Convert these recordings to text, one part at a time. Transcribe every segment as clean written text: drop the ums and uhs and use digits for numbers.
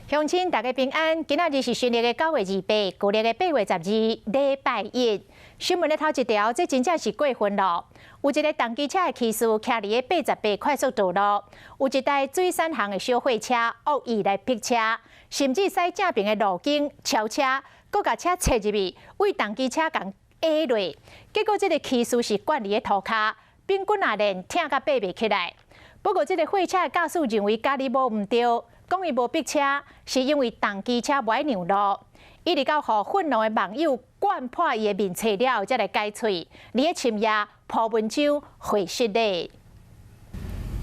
乡亲大家平安，今仔日是新历的9月28，旧历的8月12，礼拜一。新闻的头一条，这真正是过分咯！有一个重机车的骑士徛伫个88快速道路，有一台水产行的小货车恶意来逼车，甚至驶正边的路径超车，搁甲车切入去，为重机车共压落。结果这个骑士是惯伫个涂骹，髌骨也连疼甲爬袂起来。不过这个货车的驾驶认为家己无毋对。讲伊无逼车，是因为重机车不爱让路，一直到互愤怒的网友灌破伊的面册了后，才来解喙。伫个深夜朴文秋回失礼。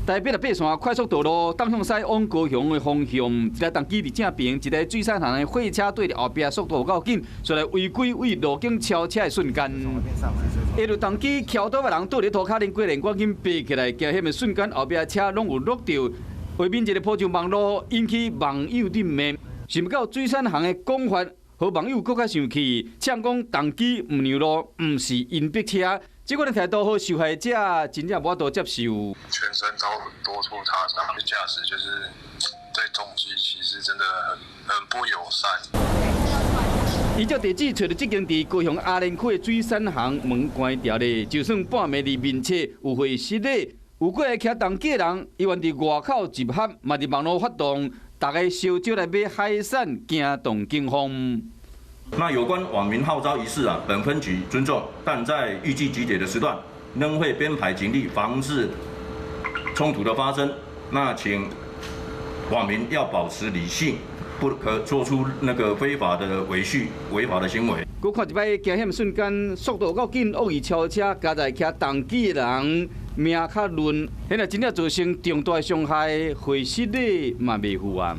台北8线快速道路东向西往高雄的方向，一台重机伫正边，一台水产行的货车对伫后壁，速度够紧，所来违规为路径超车的瞬间。下落重机桥倒的人倒伫涂骹，连过连赶紧爬起来，惊险的瞬间，后壁的车拢有落掉。画面一个破上网络，引起网友的骂。想不到水产行的讲法，和网友更较生气，呛讲重机唔让路，唔是因逼车。结果的态度和受害者真正无法度接受。全身都多处擦伤，驾驶就是对重机其实真的很不友善。依照地址找到这间伫高雄阿莲区的水产行门关掉咧，就算半暝伫面册有会失礼。有过来骑重机的人，伊愿伫外口集合，嘛伫网络发动，大家烧酒来买海产，惊动警方。那有关网民号召一事啊，本分局尊重，但在预计集结的时段，仍会编排警力防治冲突的发生。那请网民要保持理性，不可做出那个非法的违法的行为。我看一摆惊险瞬间，速度够紧，恶意超车，加在骑重机的人命较乱，现在真正造成重大伤害，毁失礼嘛袂负案。